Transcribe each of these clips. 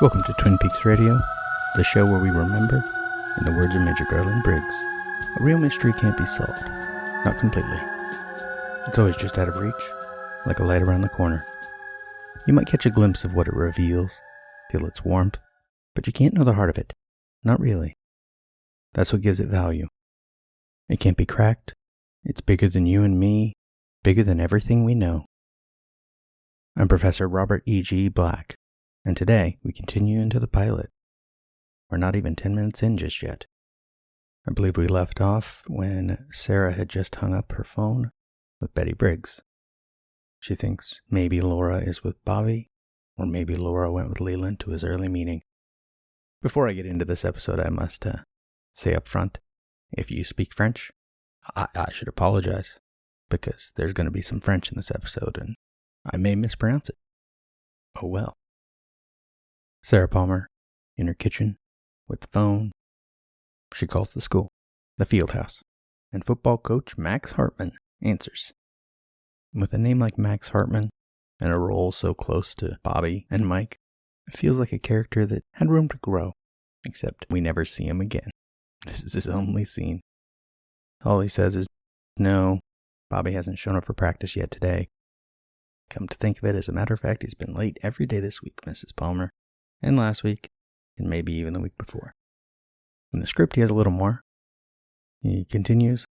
Welcome to Twin Peaks Radio, the show where we remember, in the words of Major Garland Briggs, a real mystery can't be solved. Not completely. It's always just out of reach, like a light around the corner. You might catch a glimpse of what it reveals, feel its warmth, but you can't know the heart of it. Not really. That's what gives it value. It can't be cracked. It's bigger than you and me, bigger than everything we know. I'm Professor Robert E.G. Black, and today we continue into the pilot. We're not even 10 minutes in just yet. I believe we left off when Sarah had just hung up her phone with Betty Briggs. She thinks maybe Laura is with Bobby, or maybe Laura went with Leland to his early meeting. Before I get into this episode, I must say up front, if you speak French, I should apologize, because there's going to be some French in this episode, and I may mispronounce it. Oh well. Sarah Palmer, in her kitchen, with the phone. She calls the school, the field house, and football coach Max Hartman answers. With a name like Max Hartman, and a role so close to Bobby and Mike, it feels like a character that had room to grow, except we never see him again. This is his only scene. All he says is, "No, Bobby hasn't shown up for practice yet today. Come to think of it, as a matter of fact, he's been late every day this week, Mrs. Palmer, and last week, and maybe even the week before." In the script, he has a little more. He continues,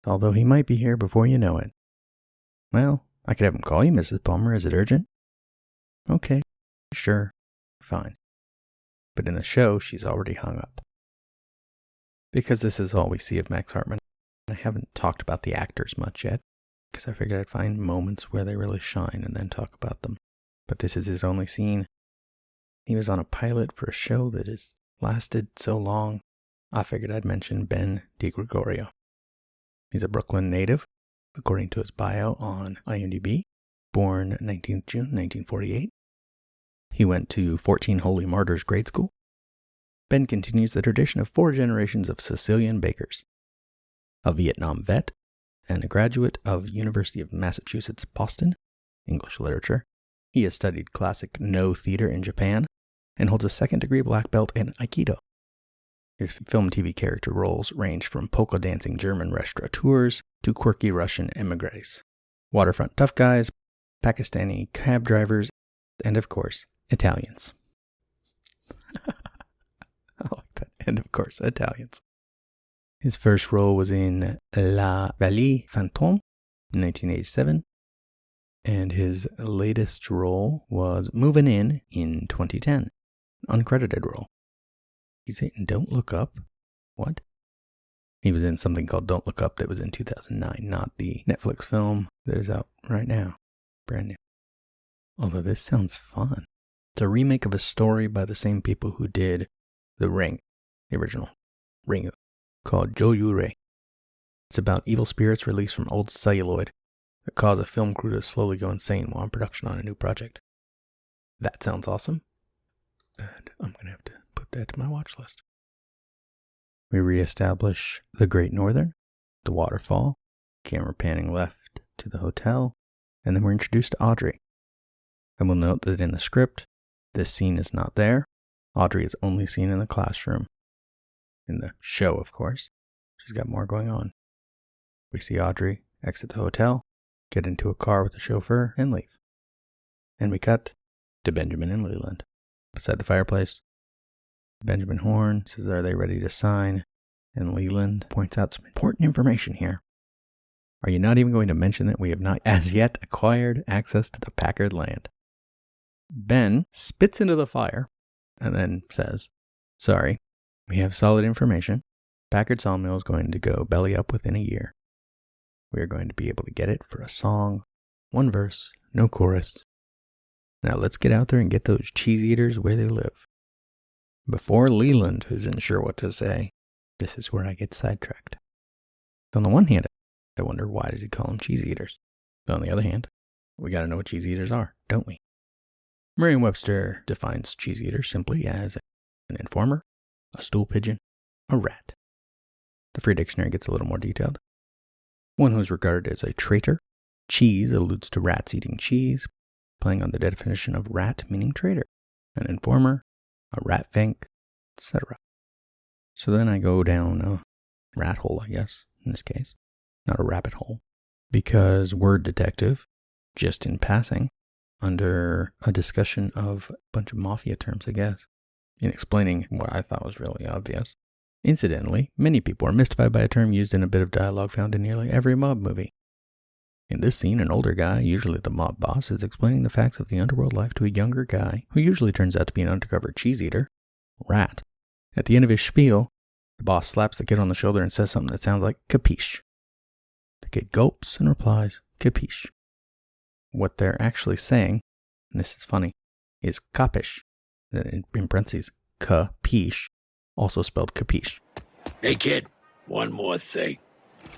"Although he might be here before you know it." "Well, I could have him call you, Mrs. Palmer. Is it urgent?" "Okay, sure, fine." But in the show, she's already hung up. Because this is all we see of Max Hartman, I haven't talked about the actors much yet, because I figured I'd find moments where they really shine and then talk about them. But this is his only scene. He was on a pilot for a show that has lasted so long, I figured I'd mention Ben DiGregorio. He's a Brooklyn native, according to his bio on IMDb, born 19th June 1948. He went to 14 Holy Martyrs grade school. Ben continues the tradition of 4 generations of Sicilian bakers. A Vietnam vet and a graduate of University of Massachusetts, Boston, English literature. He has studied classic No theater in Japan and holds a second-degree black belt in Aikido. His film and TV character roles range from polka dancing German restaurateurs to quirky Russian emigres, waterfront tough guys, Pakistani cab drivers, and of course, Italians. I like that. And of course, Italians. His first role was in La Vallée Fantôme in 1987, and his latest role was Movin' in 2010, an uncredited role. He's in Don't Look Up. What? He was in something called Don't Look Up that was in 2009, not the Netflix film that is out right now. Brand new. Although this sounds fun. It's a remake of a story by the same people who did The Ring, the original Ringu, called Joyure. It's about evil spirits released from old celluloid that cause a film crew to slowly go insane while in production on a new project. That sounds awesome. And I'm going to have to put that to my watch list. We reestablish the Great Northern, the waterfall, camera panning left to the hotel, and then we're introduced to Audrey. And we'll note that in the script, this scene is not there. Audrey is only seen in the classroom. In the show, of course, she's got more going on. We see Audrey exit the hotel, get into a car with the chauffeur, and leave. And we cut to Benjamin and Leland beside the fireplace. Benjamin Horne says, "Are they ready to sign?" And Leland points out some important information here. "Are you not even going to mention that we have not as yet acquired access to the Packard land?" Ben spits into the fire and then says, "Sorry, we have solid information. Packard Sawmill is going to go belly up within a year. We are going to be able to get it for a song, 1 verse, no chorus. Now let's get out there and get those cheese eaters where they live." Before Leland isn't sure what to say, this is where I get sidetracked. On the one hand, I wonder, why does he call them cheese eaters? On the other hand, we got to know what cheese eaters are, don't we? Merriam-Webster defines cheese eater simply as an informer, a stool pigeon, a rat. The Free Dictionary gets a little more detailed. One who is regarded as a traitor. Cheese alludes to rats eating cheese, playing on the definition of rat meaning traitor. An informer, a rat fink, etc. So then I go down a rat hole, I guess, in this case, not a rabbit hole, because word detective, just in passing, under a discussion of a bunch of mafia terms, I guess, in explaining what I thought was really obvious. Incidentally, many people are mystified by a term used in a bit of dialogue found in nearly every mob movie. In this scene, an older guy, usually the mob boss, is explaining the facts of the underworld life to a younger guy, who usually turns out to be an undercover cheese eater, Rat. At the end of his spiel, the boss slaps the kid on the shoulder and says something that sounds like capiche. The kid gulps and replies, capiche. What they're actually saying, and this is funny, is capiche, in parentheses, capiche, also spelled capiche. Hey kid, one more thing.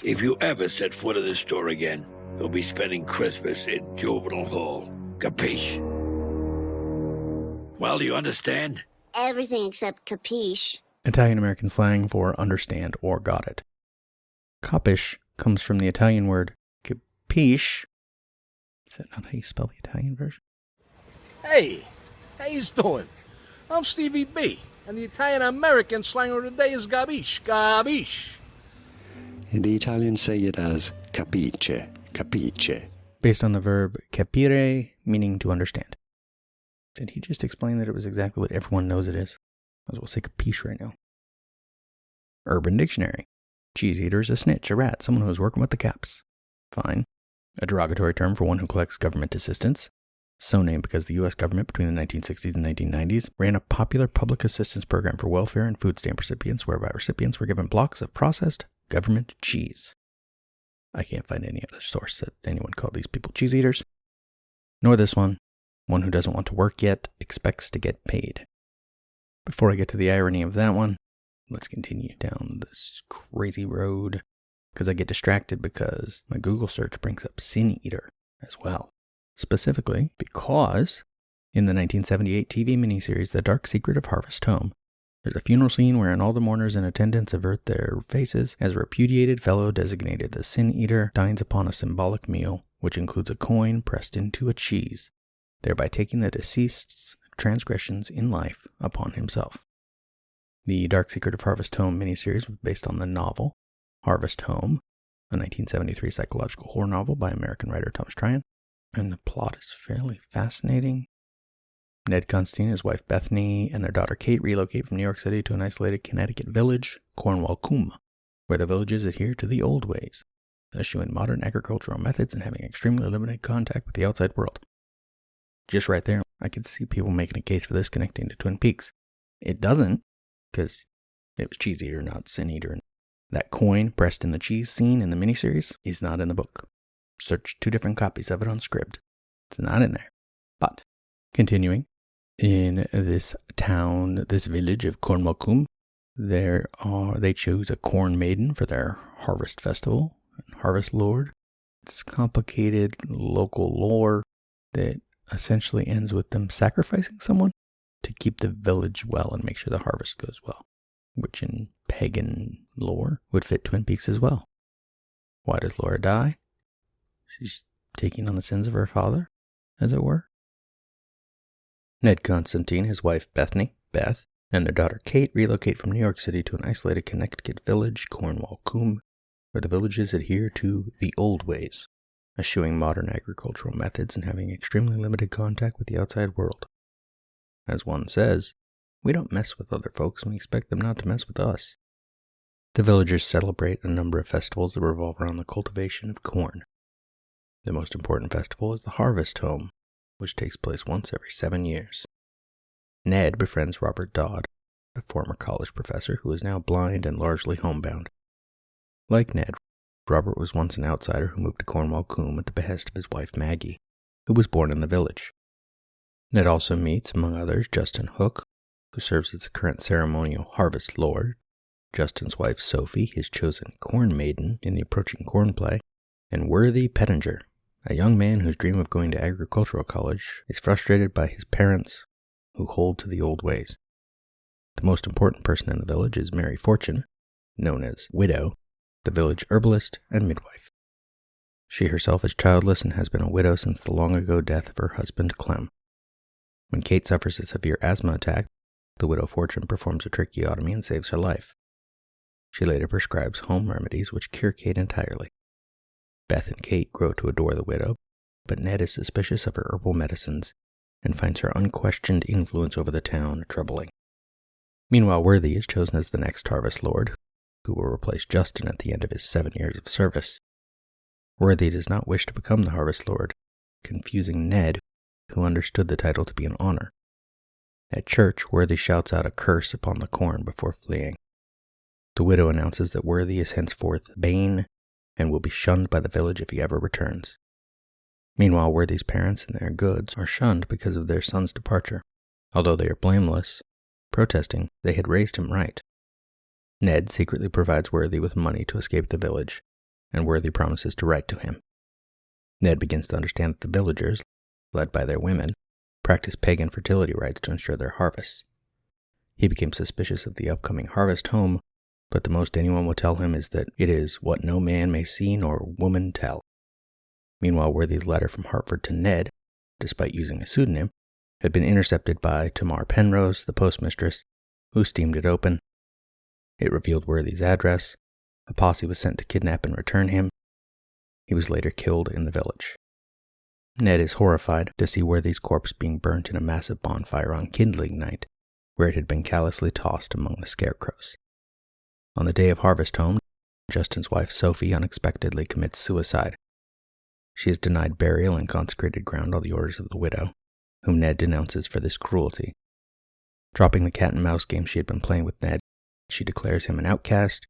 If you ever set foot in this store again, you'll be spending Christmas in Juvenile Hall. Capiche? Well, do you understand? Everything except capiche. Italian-American slang for understand or got it. Capiche comes from the Italian word capiche. Is that not how you spell the Italian version? Hey, how you doing? I'm Stevie B, and the Italian-American slang of the day is gabish, gabish. The Italians say it as capice, capice. Based on the verb capire, meaning to understand. Did he just explain that it was exactly what everyone knows it is? Might as well say capiche right now. Urban Dictionary. Cheese eater is a snitch, a rat, someone who is working with the caps. Fine. A derogatory term for one who collects government assistance. So named because the U.S. government between the 1960s and 1990s ran a popular public assistance program for welfare and food stamp recipients, whereby recipients were given blocks of processed government cheese. I can't find any other source that anyone called these people cheese eaters. Nor this one. One who doesn't want to work yet expects to get paid. Before I get to the irony of that one, let's continue down this crazy road, because I get distracted because my Google search brings up Sin Eater as well. Specifically because in the 1978 TV miniseries The Dark Secret of Harvest Home, there's a funeral scene wherein all the mourners in attendance avert their faces as a repudiated fellow designated the Sin Eater dines upon a symbolic meal, which includes a coin pressed into a cheese, thereby taking the deceased's transgressions in life upon himself. The Dark Secret of Harvest Home miniseries was based on the novel Harvest Home, a 1973 psychological horror novel by American writer Thomas Tryon, and the plot is fairly fascinating. Ned Constantine, his wife Bethany, and their daughter Kate relocate from New York City to an isolated Connecticut village, Cornwall Coombe, where the villagers adhere to the old ways, eschewing modern agricultural methods and having extremely limited contact with the outside world. Just right there, I could see people making a case for this connecting to Twin Peaks. It doesn't, because it was Cheese Eater, not Sin Eater. That coin pressed in the cheese scene in the miniseries is not in the book. Search 2 different copies of it on Scribd. It's not in there. But, continuing, in this town, this village of Cornwall Coombe, they chose a corn maiden for their harvest festival, Harvest Lord. It's complicated local lore that essentially ends with them sacrificing someone to keep the village well and make sure the harvest goes well, which in pagan lore would fit Twin Peaks as well. Why does Laura die? She's taking on the sins of her father, as it were. Ned Constantine, his wife Bethany, Beth, and their daughter Kate relocate from New York City to an isolated Connecticut village, Cornwall Coombe, where the villagers adhere to the old ways, eschewing modern agricultural methods and having extremely limited contact with the outside world. As one says, we don't mess with other folks and we expect them not to mess with us. The villagers celebrate a number of festivals that revolve around the cultivation of corn. The most important festival is the Harvest Home, which takes place once every 7 years. Ned befriends Robert Dodd, a former college professor who is now blind and largely homebound. Like Ned, Robert was once an outsider who moved to Cornwall Coombe at the behest of his wife Maggie, who was born in the village. Ned also meets, among others, Justin Hook, who serves as the current ceremonial Harvest Lord, Justin's wife Sophie, his chosen corn maiden in the approaching corn play, and Worthy Pettinger, a young man whose dream of going to agricultural college is frustrated by his parents, who hold to the old ways. The most important person in the village is Mary Fortune, known as Widow, the village herbalist and midwife. She herself is childless and has been a widow since the long ago death of her husband Clem. When Kate suffers a severe asthma attack, the widow Fortune performs a tracheotomy and saves her life. She later prescribes home remedies which cure Kate entirely. Beth and Kate grow to adore the widow, but Ned is suspicious of her herbal medicines and finds her unquestioned influence over the town troubling. Meanwhile, Worthy is chosen as the next Harvest Lord, who will replace Justin at the end of his 7 years of service. Worthy does not wish to become the Harvest Lord, confusing Ned, who understood the title to be an honor. At church, Worthy shouts out a curse upon the corn before fleeing. The widow announces that Worthy is henceforth Bane and will be shunned by the village if he ever returns. Meanwhile, Worthy's parents and their goods are shunned because of their son's departure. Although they are blameless, protesting they had raised him right. Ned secretly provides Worthy with money to escape the village, and Worthy promises to write to him. Ned begins to understand that the villagers, led by their women, practice pagan fertility rites to ensure their harvests. He becomes suspicious of the upcoming harvest home, but the most anyone will tell him is that it is what no man may see nor woman tell. Meanwhile, Worthy's letter from Hartford to Ned, despite using a pseudonym, had been intercepted by Tamar Penrose, the postmistress, who steamed it open. It revealed Worthy's address. A posse was sent to kidnap and return him. He was later killed in the village. Ned is horrified to see Worthy's corpse being burnt in a massive bonfire on kindling night, where it had been callously tossed among the scarecrows. On the day of Harvest Home, Justin's wife Sophie unexpectedly commits suicide. She is denied burial in consecrated ground on the orders of the widow, whom Ned denounces for this cruelty. Dropping the cat and mouse game she had been playing with Ned, she declares him an outcast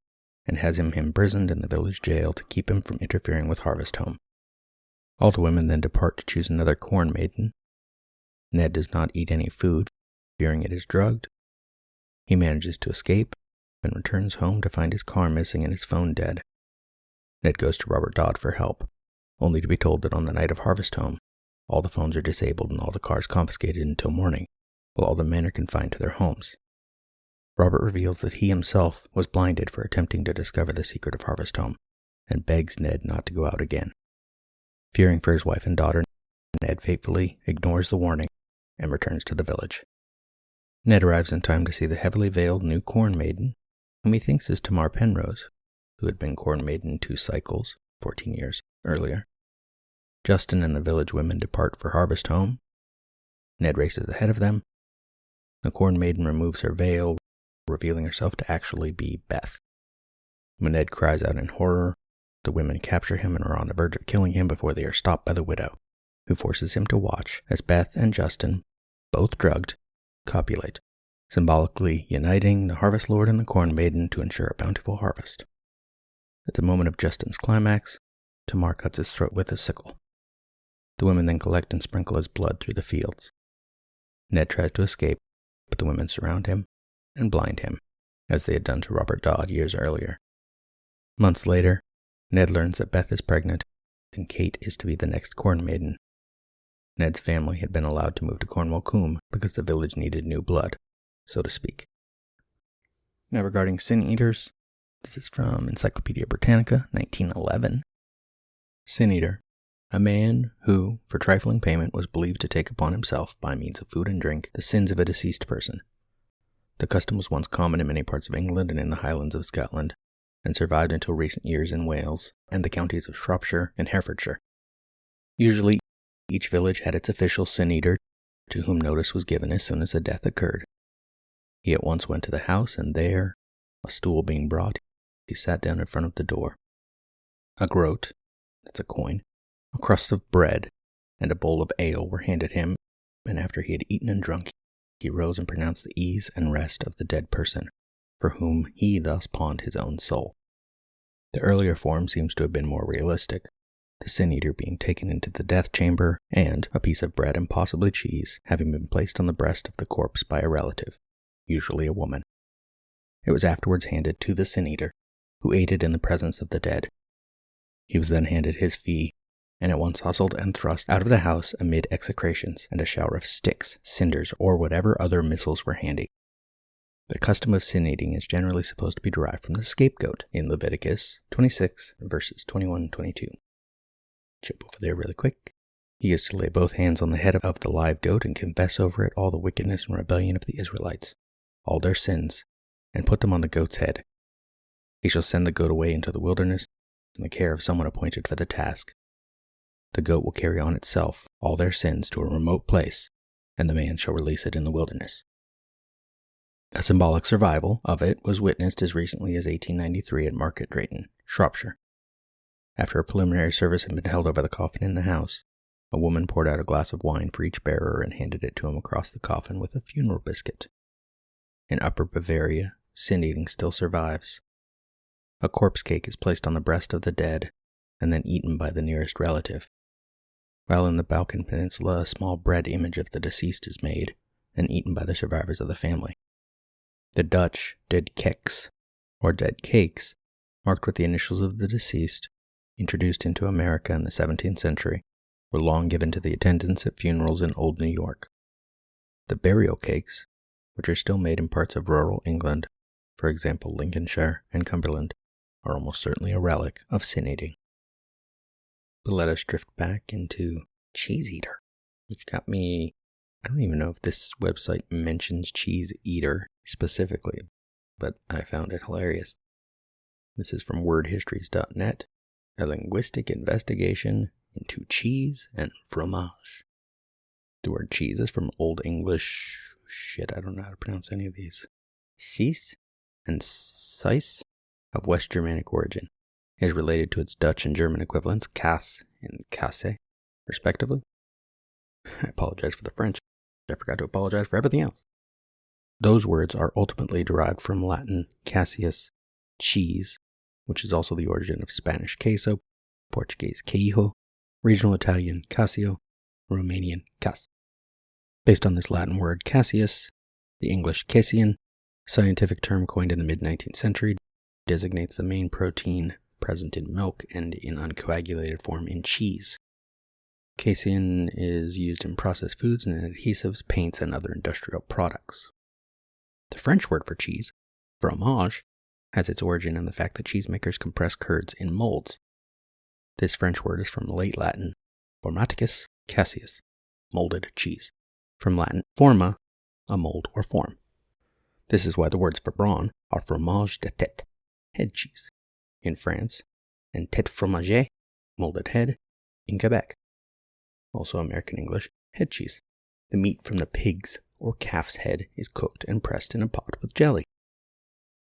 and has him imprisoned in the village jail to keep him from interfering with Harvest Home. All the women then depart to choose another corn maiden. Ned does not eat any food, fearing it is drugged. He manages to escape and returns home to find his car missing and his phone dead. Ned goes to Robert Dodd for help, only to be told that on the night of Harvest Home, all the phones are disabled and all the cars confiscated until morning, while all the men are confined to their homes. Robert reveals that he himself was blinded for attempting to discover the secret of Harvest Home, and begs Ned not to go out again. Fearing for his wife and daughter, Ned faithfully ignores the warning and returns to the village. Ned arrives in time to see the heavily veiled new corn maiden, whom he thinks is Tamar Penrose, who had been corn maiden 2 cycles, 14 years earlier. Justin and the village women depart for Harvest Home. Ned races ahead of them. The corn maiden removes her veil, revealing herself to actually be Beth. When Ned cries out in horror, the women capture him and are on the verge of killing him before they are stopped by the widow, who forces him to watch as Beth and Justin, both drugged, copulate, symbolically uniting the Harvest Lord and the corn maiden to ensure a bountiful harvest. At the moment of Justin's climax, Tamar cuts his throat with a sickle. The women then collect and sprinkle his blood through the fields. Ned tries to escape, but the women surround him and blind him, as they had done to Robert Dodd years earlier. Months later, Ned learns that Beth is pregnant, and Kate is to be the next corn maiden. Ned's family had been allowed to move to Cornwall Coombe because the village needed new blood, so to speak. Now regarding Sin Eaters, this is from Encyclopedia Britannica, 1911. Sin Eater, a man who, for trifling payment, was believed to take upon himself, by means of food and drink, the sins of a deceased person. The custom was once common in many parts of England and in the Highlands of Scotland, and survived until recent years in Wales and the counties of Shropshire and Herefordshire. Usually, each village had its official sin eater, to whom notice was given as soon as a death occurred. He at once went to the house, and there, a stool being brought, he sat down in front of the door. A groat, that's a coin, a crust of bread, and a bowl of ale were handed him, and after he had eaten and drunk, he rose and pronounced the ease and rest of the dead person, for whom he thus pawned his own soul. The earlier form seems to have been more realistic, the sin eater being taken into the death chamber, and a piece of bread and possibly cheese having been placed on the breast of the corpse by a relative, usually a woman. It was afterwards handed to the sin eater, who ate it in the presence of the dead. He was then handed his fee, and at once hustled and thrust out of the house amid execrations and a shower of sticks, cinders, or whatever other missiles were handy. The custom of sin eating is generally supposed to be derived from the scapegoat in Leviticus 26, verses 21-22. Jump over there really quick. He is to lay both hands on the head of the live goat and confess over it all the wickedness and rebellion of the Israelites, all their sins, and put them on the goat's head. He shall send the goat away into the wilderness in the care of someone appointed for the task. The goat will carry on itself all their sins to a remote place, and the man shall release it in the wilderness. A symbolic survival of it was witnessed as recently as 1893 at Market Drayton, Shropshire. After a preliminary service had been held over the coffin in the house, a woman poured out a glass of wine for each bearer and handed it to him across the coffin with a funeral biscuit. In Upper Bavaria, sin-eating still survives. A corpse cake is placed on the breast of the dead and then eaten by the nearest relative. While in the Balkan Peninsula, a small bread image of the deceased is made and eaten by the survivors of the family. The Dutch dead keks, or dead cakes, marked with the initials of the deceased, introduced into America in the 17th century, were long given to the attendants at funerals in Old New York. The burial cakes, which are still made in parts of rural England, for example Lincolnshire and Cumberland, are almost certainly a relic of sin-eating. But let us drift back into Cheese Eater, which got me, I don't even know if this website mentions Cheese Eater specifically, but I found it hilarious. This is from wordhistories.net, a linguistic investigation into cheese and fromage. The word cheese is from Old English, I don't know how to pronounce any of these, Cis and Sais, of West Germanic origin. It is related to its Dutch and German equivalents, Kaas and Kasse, respectively. I apologize for the French. I forgot to apologize for everything else. Those words are ultimately derived from Latin caseus, cheese, which is also the origin of Spanish queso, Portuguese queijo, regional Italian casio, Romanian cas. Based on this Latin word caseus, the English casein, scientific term coined in the mid-19th century, designates the main protein present in milk and in uncoagulated form in cheese. Casein is used in processed foods and in adhesives, paints, and other industrial products. The French word for cheese, fromage, has its origin in the fact that cheesemakers compress curds in molds. This French word is from late Latin, formaticus caseus, molded cheese. From Latin forma, a mold or form. This is why the words for brawn are fromage de tête, head cheese, in France, and tête fromagée, molded head, in Quebec. Also American English, head cheese. The meat from the pig's or calf's head is cooked and pressed in a pot with jelly.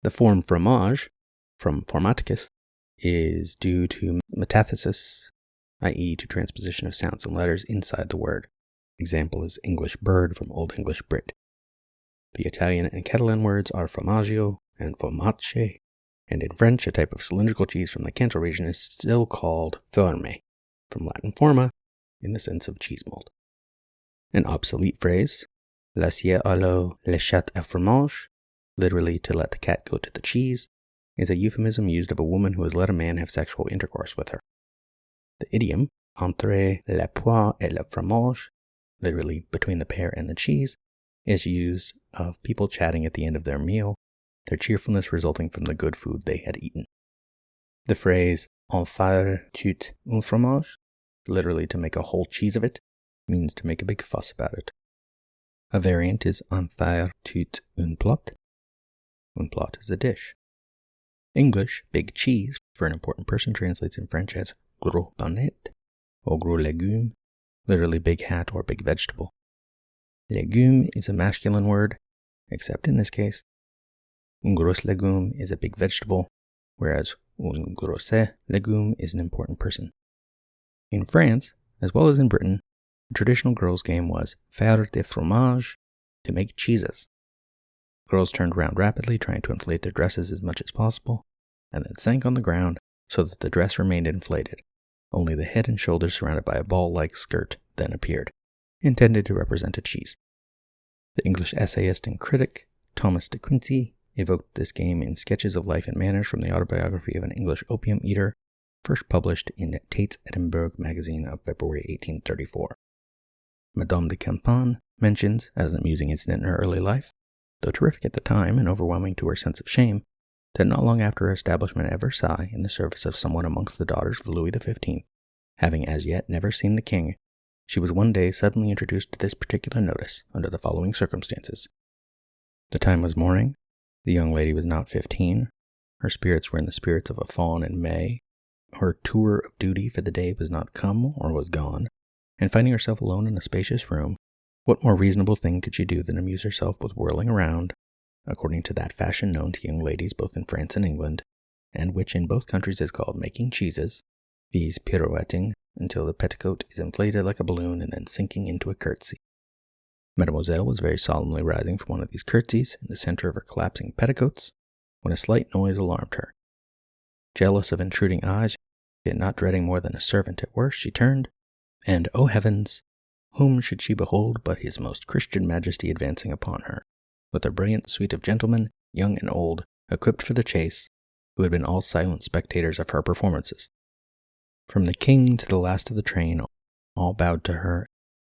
The form fromage, from formaticus, is due to metathesis, i.e. to transposition of sounds and letters inside the word. Example is English bird from Old English Brit. The Italian and Catalan words are formaggio and formace, and in French, a type of cylindrical cheese from the Cantal region is still called ferme, from Latin forma, in the sense of cheese mold. An obsolete phrase, laisser aller le chat à fromage, literally to let the cat go to the cheese, is a euphemism used of a woman who has let a man have sexual intercourse with her. The idiom, entre le pois et le fromage, literally between the pear and the cheese, is used of people chatting at the end of their meal, their cheerfulness resulting from the good food they had eaten. The phrase en faire tout un fromage, literally to make a whole cheese of it, means to make a big fuss about it. A variant is en faire tout un plat. Un plat is a dish. English, big cheese, for an important person translates in French as gros bonnet or gros légume, literally big hat or big vegetable. Légume is a masculine word, except in this case. Un gros légume is a big vegetable, whereas un gros légume is an important person. In France, as well as in Britain, the traditional girls' game was faire des fromages, to make cheeses. Girls turned around rapidly, trying to inflate their dresses as much as possible, and then sank on the ground so that the dress remained inflated. Only the head and shoulders surrounded by a ball-like skirt then appeared, intended to represent a cheese. The English essayist and critic Thomas de Quincey evoked this game in Sketches of Life and Manners from the autobiography of an English opium eater, first published in Tait's Edinburgh magazine of February 1834. Madame de Campan mentions, as an amusing incident in her early life, though terrific at the time and overwhelming to her sense of shame, that not long after her establishment at Versailles in the service of someone amongst the daughters of Louis XV, having as yet never seen the king, she was one day suddenly introduced to this particular notice under the following circumstances. The time was morning. The young lady was not 15. Her spirits were in the spirits of a fawn in May. Her tour of duty for the day was not come or was gone, and finding herself alone in a spacious room, what more reasonable thing could she do than amuse herself with whirling around, according to that fashion known to young ladies both in France and England, and which in both countries is called making cheeses, viz. Pirouetting until the petticoat is inflated like a balloon and then sinking into a curtsy. Mademoiselle was very solemnly rising from one of these curtsies in the center of her collapsing petticoats, when a slight noise alarmed her. Jealous of intruding eyes, yet not dreading more than a servant at worst, she turned, and, oh heavens, whom should she behold but his most Christian Majesty advancing upon her, with a brilliant suite of gentlemen, young and old, equipped for the chase, who had been all silent spectators of her performances. From the king to the last of the train, all bowed to her,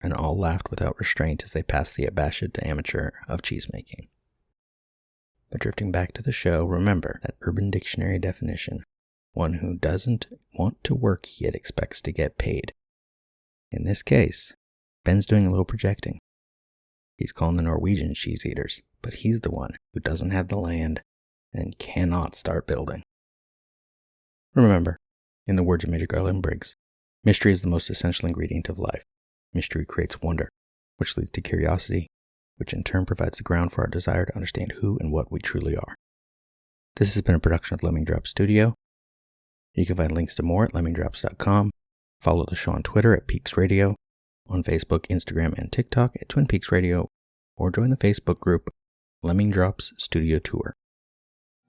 and all laughed without restraint as they passed the abashed amateur of cheesemaking. But drifting back to the show, remember that Urban Dictionary definition, one who doesn't want to work yet expects to get paid. In this case, Ben's doing a little projecting. He's calling the Norwegian cheese eaters, but he's the one who doesn't have the land and cannot start building. Remember, in the words of Major Garland Briggs, mystery is the most essential ingredient of life. Mystery creates wonder, which leads to curiosity, which in turn provides the ground for our desire to understand who and what we truly are. This has been a production of Lemming Drops Studio. You can find links to more at lemmingdrops.com. Follow the show on Twitter at Peaks Radio, on Facebook, Instagram, and TikTok at Twin Peaks Radio, or join the Facebook group Lemming Drops Studio Tour.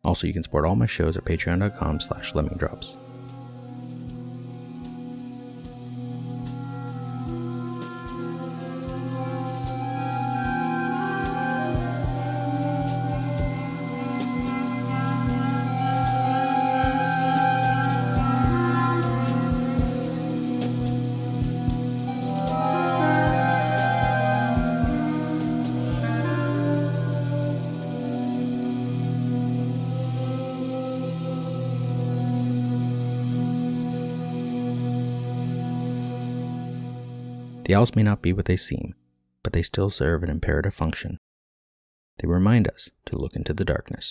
Also, you can support all my shows at patreon.com/lemmingdrops. The owls may not be what they seem, but they still serve an imperative function. They remind us to look into the darkness.